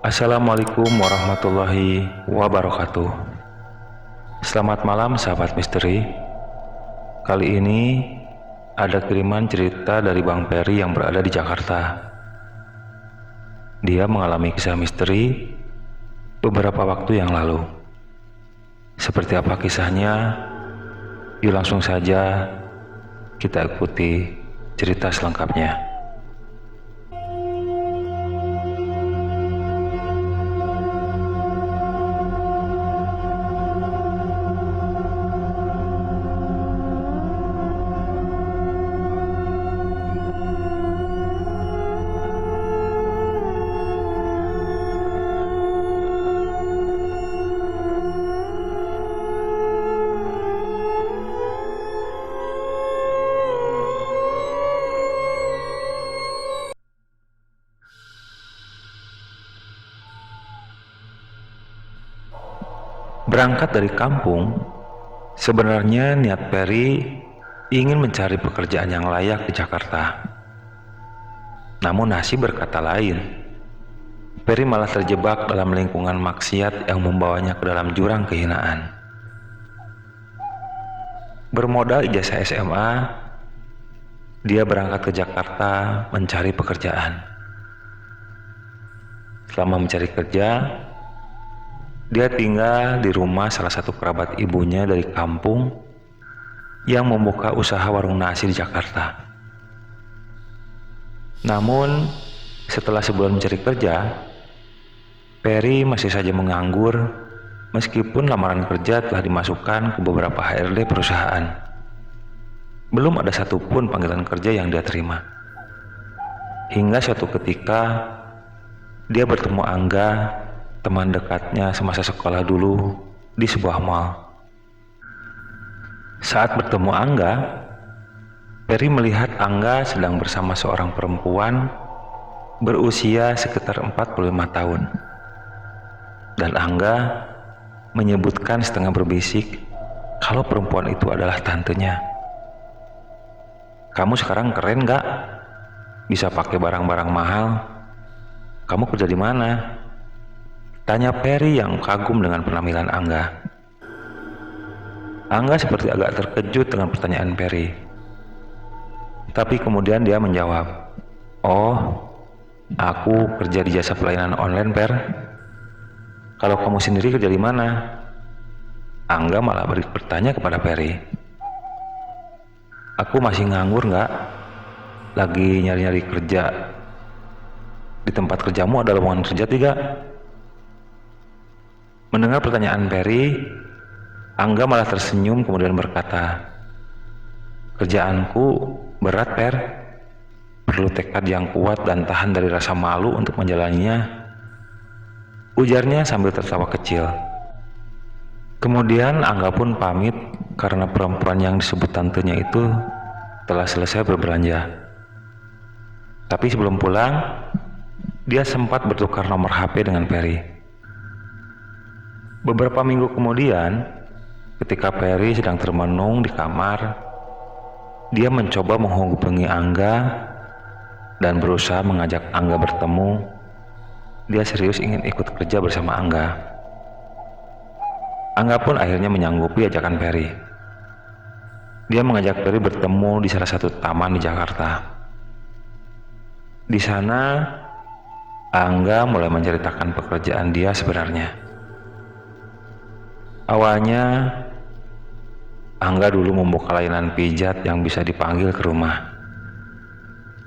Assalamualaikum warahmatullahi wabarakatuh. Selamat malam sahabat misteri. Kali ini ada kiriman cerita dari Bang Peri yang berada di Jakarta. Dia mengalami kisah misteri beberapa waktu yang lalu. Seperti apa kisahnya? Yuk langsung saja kita ikuti cerita selengkapnya. Berangkat dari kampung, sebenarnya niat Peri ingin mencari pekerjaan yang layak di Jakarta. Namun nasib berkata lain. Peri malah terjebak dalam lingkungan maksiat yang membawanya ke dalam jurang kehinaan. Bermodal ijazah SMA, dia berangkat ke Jakarta mencari pekerjaan. Selama mencari kerja, dia tinggal di rumah salah satu kerabat ibunya dari kampung yang membuka usaha warung nasi di Jakarta. Namun, setelah sebulan mencari kerja, Peri masih saja menganggur meskipun lamaran kerja telah dimasukkan ke beberapa HRD perusahaan. Belum ada satupun panggilan kerja yang dia terima. Hingga suatu ketika, dia bertemu Angga, teman dekatnya semasa sekolah dulu, di sebuah mal. Saat bertemu Angga, Peri melihat Angga sedang bersama seorang perempuan berusia sekitar 45 tahun. Dan Angga menyebutkan setengah berbisik kalau perempuan itu adalah tantenya. "Kamu sekarang keren gak? Bisa pakai barang-barang mahal. Kamu kerja di mana?" tanya Peri yang kagum dengan penampilan Angga. Angga seperti agak terkejut dengan pertanyaan Peri. Tapi kemudian dia menjawab, "Oh, aku kerja di jasa pelayanan online, Per. Kalau kamu sendiri kerja di mana?" Angga malah bertanya kepada Peri, "Aku masih nganggur nggak? Lagi nyari-nyari kerja. Di tempat kerjamu ada lowongan kerja tidak?" Mendengar pertanyaan Peri, Angga malah tersenyum kemudian berkata, "Kerjaanku berat, Per. Perlu tekad yang kuat dan tahan dari rasa malu untuk menjalaninya," ujarnya sambil tertawa kecil. Kemudian Angga pun pamit karena perempuan yang disebut tantenya itu telah selesai berbelanja. Tapi sebelum pulang, dia sempat bertukar nomor HP dengan Peri. Beberapa minggu kemudian, ketika Peri sedang termenung di kamar, dia mencoba menghubungi Angga dan berusaha mengajak Angga bertemu. Dia serius ingin ikut kerja bersama Angga. Angga pun akhirnya menyanggupi ajakan Peri. Dia mengajak Peri bertemu di salah satu taman di Jakarta. Di sana, Angga mulai menceritakan pekerjaan dia sebenarnya. Awalnya, Angga dulu membuka layanan pijat yang bisa dipanggil ke rumah.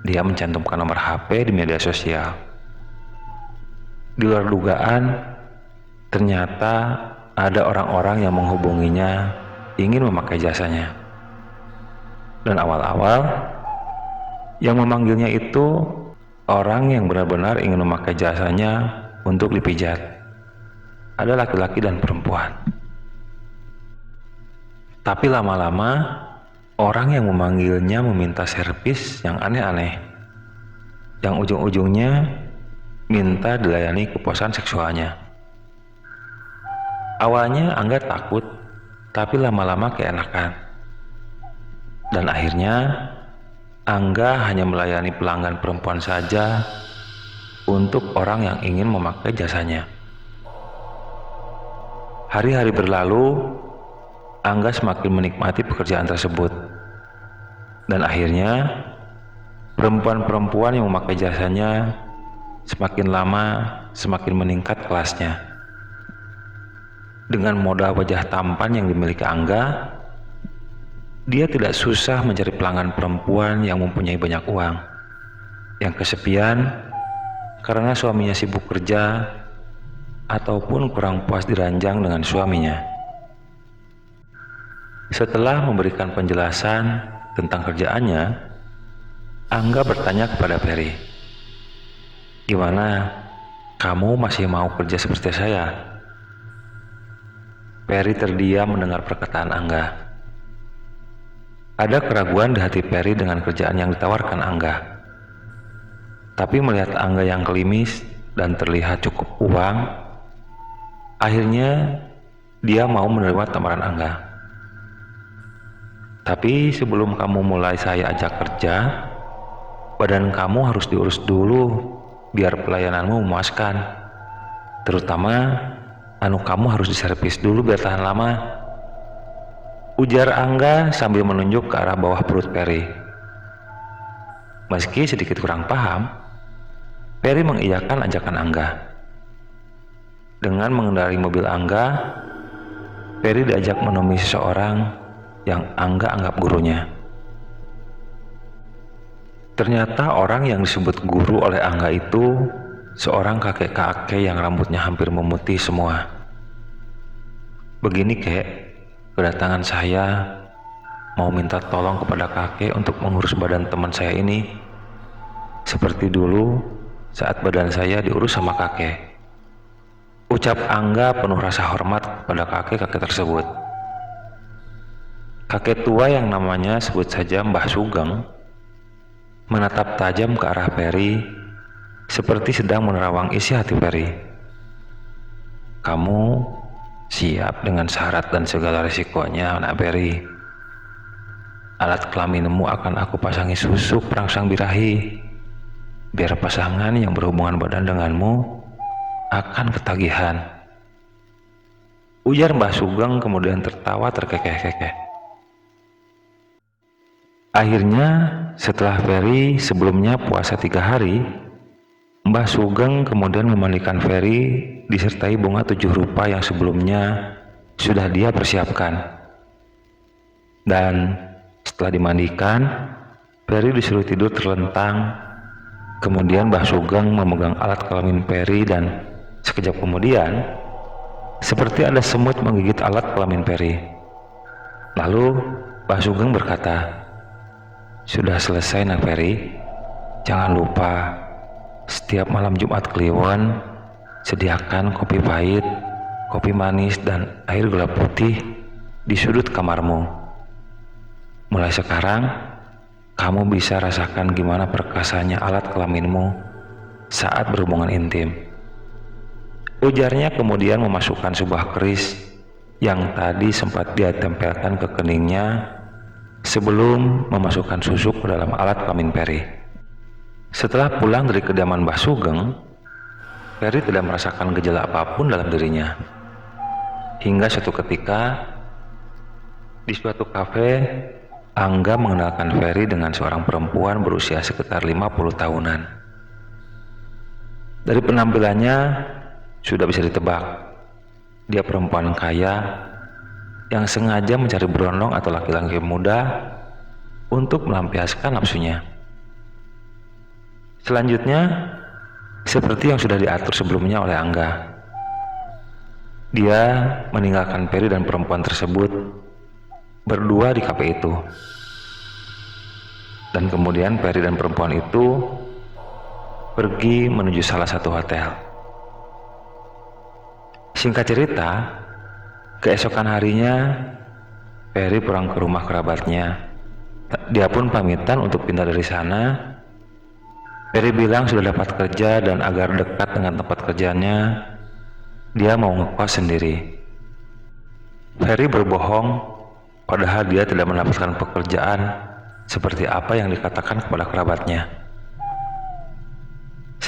Dia mencantumkan nomor HP di media sosial. Di luar dugaan, ternyata ada orang-orang yang menghubunginya ingin memakai jasanya. Dan awal-awal, yang memanggilnya itu orang yang benar-benar ingin memakai jasanya untuk dipijat. Ada laki-laki dan perempuan. Tapi lama-lama, orang yang memanggilnya meminta servis yang aneh-aneh, yang ujung-ujungnya minta dilayani kepuasan seksualnya. Awalnya Angga takut, tapi lama-lama keenakan. Dan akhirnya Angga hanya melayani pelanggan perempuan saja untuk orang yang ingin memakai jasanya. Hari-hari berlalu, Angga semakin menikmati pekerjaan tersebut. Dan akhirnya, perempuan-perempuan yang memakai jasanya semakin lama semakin meningkat kelasnya. Dengan modal wajah tampan yang dimiliki Angga, dia tidak susah mencari pelanggan perempuan yang mempunyai banyak uang, yang kesepian karena suaminya sibuk kerja ataupun kurang puas diranjang dengan suaminya. Setelah memberikan penjelasan tentang kerjaannya, Angga bertanya kepada Ferry, "Gimana, kamu masih mau kerja seperti saya?" Ferry terdiam mendengar perkataan Angga. Ada keraguan di hati Ferry dengan kerjaan yang ditawarkan Angga. Tapi melihat Angga yang klimis dan terlihat cukup uang, akhirnya dia mau menerima tawaran Angga. "Tapi sebelum kamu mulai saya ajak kerja, badan kamu harus diurus dulu biar pelayananmu memuaskan. Terutama kamu harus diservis dulu biar tahan lama," ujar Angga sambil menunjuk ke arah bawah perut Ferry. Meski sedikit kurang paham, Ferry mengiyakan ajakan Angga. Dengan mengendarai mobil Angga, Ferry diajak menemui seseorang yang Angga anggap gurunya. Ternyata orang yang disebut guru oleh Angga itu seorang kakek-kakek yang rambutnya hampir memutih semua. "Begini kek, kedatangan saya mau minta tolong kepada kakek untuk mengurus badan teman saya ini. Seperti dulu saat badan saya diurus sama kakek," ucap Angga penuh rasa hormat kepada kakek-kakek tersebut. Kakek tua yang namanya sebut saja Mbah Sugeng menatap tajam ke arah Ferry seperti sedang menerawang isi hati Ferry. "Kamu siap dengan syarat dan segala risikonya, anak Ferry. Alat kelaminmu akan aku pasangi susuk perangsang birahi, biar pasangan yang berhubungan badan denganmu akan ketagihan," ujar Mbah Sugeng kemudian tertawa terkekeh-kekeh. Akhirnya setelah Ferry sebelumnya puasa 3 hari, Mbah Sugeng kemudian memandikan Ferry disertai bunga 7 rupa yang sebelumnya sudah dia persiapkan. Dan setelah dimandikan, Ferry disuruh tidur terlentang. Kemudian Mbah Sugeng memegang alat kelamin Ferry dan sekejap kemudian seperti ada semut menggigit alat kelamin Ferry. Lalu Mbah Sugeng berkata, "Sudah selesai nak Ferry, jangan lupa setiap malam Jumat Kliwon sediakan kopi pahit, kopi manis dan air gula putih di sudut kamarmu. Mulai sekarang kamu bisa rasakan gimana perkasanya alat kelaminmu saat berhubungan intim," ujarnya kemudian memasukkan sebuah keris yang tadi sempat dia tempelkan ke keningnya sebelum memasukkan susuk ke dalam alat kelamin Ferry. Setelah pulang dari kediaman Mbah Sugeng, Ferry tidak merasakan gejala apapun dalam dirinya. Hingga suatu ketika, di suatu kafe, Angga mengenalkan Ferry dengan seorang perempuan berusia sekitar 50 tahunan. Dari penampilannya, sudah bisa ditebak, dia perempuan kaya yang sengaja mencari berondong atau laki-laki muda untuk melampiaskan nafsunya. Selanjutnya, seperti yang sudah diatur sebelumnya oleh Angga, dia meninggalkan Ferry dan perempuan tersebut berdua di kafe itu. Dan kemudian Ferry dan perempuan itu pergi menuju salah satu hotel. Singkat cerita, keesokan harinya Ferry pulang ke rumah kerabatnya. Dia pun pamitan untuk pindah dari sana. Ferry bilang sudah dapat kerja dan agar dekat dengan tempat kerjanya, dia mau ngekos sendiri. Ferry berbohong, padahal dia tidak mendapatkan pekerjaan seperti apa yang dikatakan kepada kerabatnya.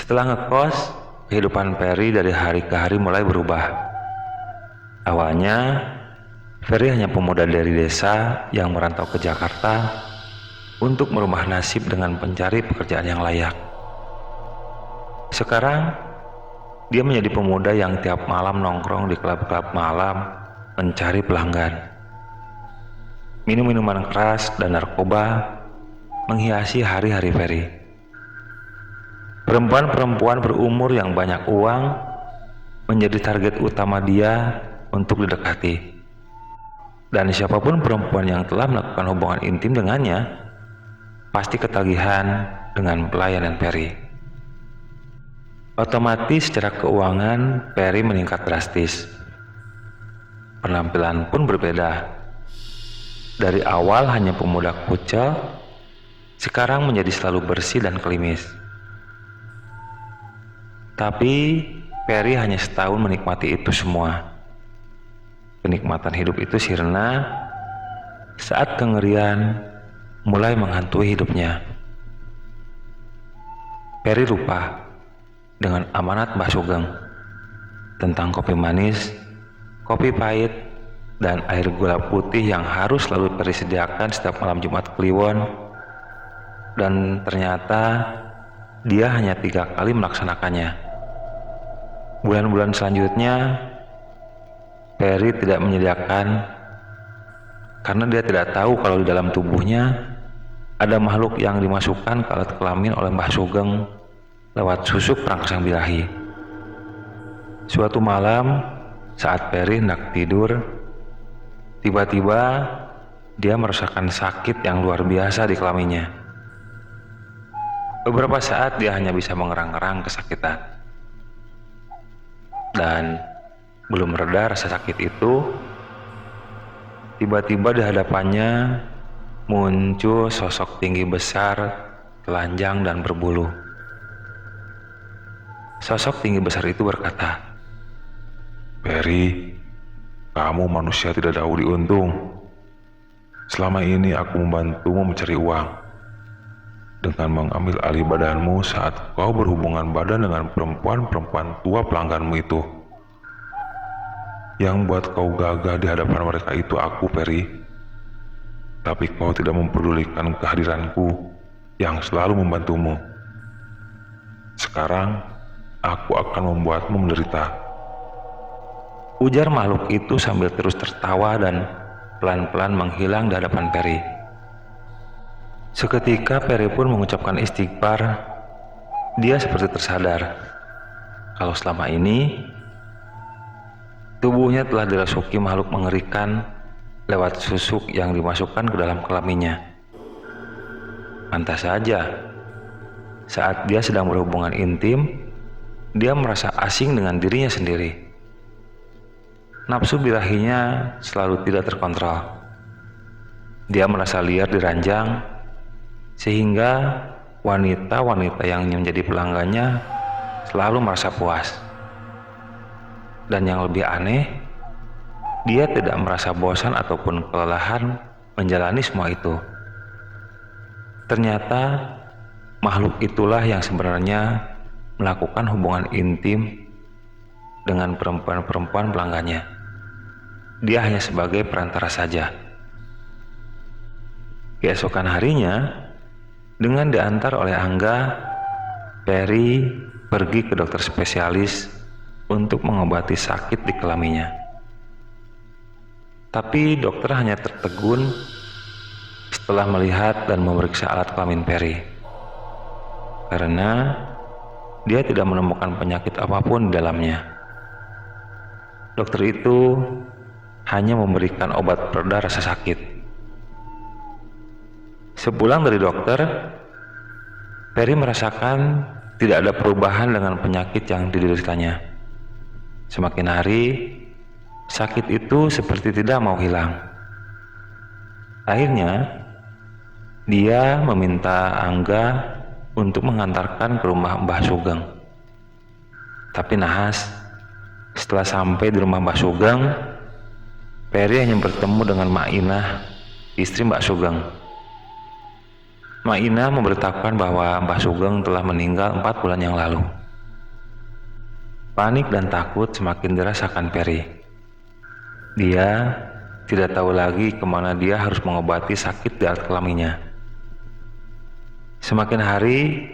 Setelah ngekos, kehidupan Ferry dari hari ke hari mulai berubah. Awalnya, Ferry hanya pemuda dari desa yang merantau ke Jakarta untuk merubah nasib dengan mencari pekerjaan yang layak. Sekarang, dia menjadi pemuda yang tiap malam nongkrong di klub-klub malam mencari pelanggan. Minum-minuman keras dan narkoba menghiasi hari-hari Ferry. Perempuan-perempuan berumur yang banyak uang menjadi target utama dia untuk didekati. Dan siapapun perempuan yang telah melakukan hubungan intim dengannya pasti ketagihan dengan pelayanan Ferry. Otomatis secara keuangan Ferry meningkat drastis. Penampilan pun berbeda. Dari awal hanya pemuda kucel, sekarang menjadi selalu bersih dan klimis. Tapi Ferry hanya setahun menikmati itu semua. Kenikmatan hidup itu sirna saat kengerian mulai menghantui hidupnya. Ferry lupa dengan amanat Mbah Sugeng tentang kopi manis, kopi pahit, dan air gula putih yang harus selalu Ferry sediakan setiap malam Jumat Kliwon. Dan ternyata dia hanya 3 kali melaksanakannya. Bulan-bulan selanjutnya Ferry tidak menyediakan karena dia tidak tahu kalau di dalam tubuhnya ada makhluk yang dimasukkan ke alat kelamin oleh Mbah Sugeng lewat susuk perangsang birahi. Suatu malam saat Ferry hendak tidur, tiba-tiba dia merasakan sakit yang luar biasa di kelaminnya. Beberapa saat dia hanya bisa mengerang-erang kesakitan. Dan belum reda rasa sakit itu, tiba-tiba di hadapannya muncul sosok tinggi besar, telanjang dan berbulu. Sosok tinggi besar itu berkata, "Ferry, kamu manusia tidak tahu diuntung. Selama ini aku membantumu mencari uang dengan mengambil alih badanmu saat kau berhubungan badan dengan perempuan-perempuan tua pelangganmu itu. Yang buat kau gagah di hadapan mereka itu aku, Ferry. Tapi kau tidak mempedulikan kehadiranku yang selalu membantumu. Sekarang, aku akan membuatmu menderita." ujar makhluk itu sambil terus tertawa dan pelan-pelan menghilang di hadapan Ferry. Seketika Ferry pun mengucapkan istighfar. Dia seperti tersadar kalau selama ini tubuhnya telah dirasuki makhluk mengerikan lewat susuk yang dimasukkan ke dalam kelaminnya. Pantas saja, saat dia sedang berhubungan intim, dia merasa asing dengan dirinya sendiri. Nafsu birahinya selalu tidak terkontrol. Dia merasa liar di ranjang, sehingga wanita-wanita yang menjadi pelanggannya selalu merasa puas. Dan yang lebih aneh, dia tidak merasa bosan ataupun kelelahan menjalani semua itu. Ternyata makhluk itulah yang sebenarnya melakukan hubungan intim dengan perempuan-perempuan pelanggannya. Dia hanya sebagai perantara saja. Keesokan harinya, dengan diantar oleh Angga, Ferry pergi ke dokter spesialis untuk mengobati sakit di kelaminnya. Tapi dokter hanya tertegun setelah melihat dan memeriksa alat kelamin Ferry, karena dia tidak menemukan penyakit apapun di dalamnya. Dokter itu hanya memberikan obat pereda rasa sakit. Sepulang dari dokter, Ferry merasakan tidak ada perubahan dengan penyakit yang dideritanya. Semakin hari, sakit itu seperti tidak mau hilang. Akhirnya, dia meminta Angga untuk mengantarkan ke rumah Mbah Sugeng. Tapi nahas, setelah sampai di rumah Mbah Sugeng, Ferry hanya bertemu dengan Mak Inah, istri Mbak Sugeng. Maina memberitahukan bahwa Mbah Sugeng telah meninggal 4 bulan yang lalu. Panik dan takut semakin dirasakan Peri. Dia tidak tahu lagi kemana dia harus mengobati sakit di alat kelaminnya. Semakin hari,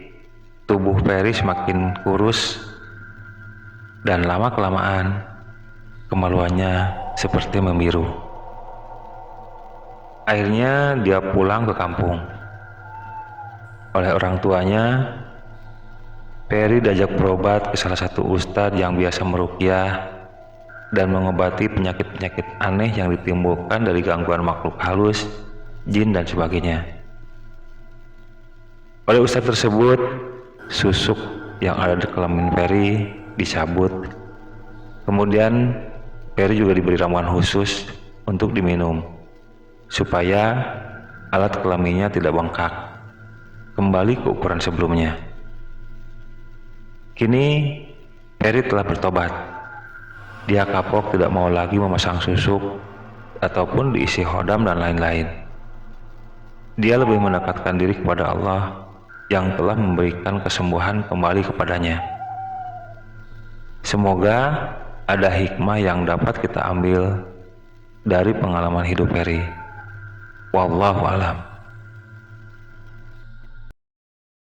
tubuh Peri semakin kurus, dan lama-kelamaan kemaluannya seperti membiru. Akhirnya dia pulang ke kampung. Oleh orang tuanya, Peri diajak berobat ke salah satu ustadz yang biasa meruqyah dan mengobati penyakit-penyakit aneh yang ditimbulkan dari gangguan makhluk halus, jin dan sebagainya. Oleh ustadz tersebut, susuk yang ada di kelamin Peri dicabut. Kemudian Peri juga diberi ramuan khusus untuk diminum supaya alat kelaminnya tidak bengkak kembali ke ukuran sebelumnya. Kini Peri telah bertobat. Dia kapok tidak mau lagi memasang susuk ataupun diisi hodam dan lain-lain. Dia lebih mendekatkan diri kepada Allah yang telah memberikan kesembuhan kembali kepadanya. Semoga ada hikmah yang dapat kita ambil dari pengalaman hidup Peri. Wallahu a'lam.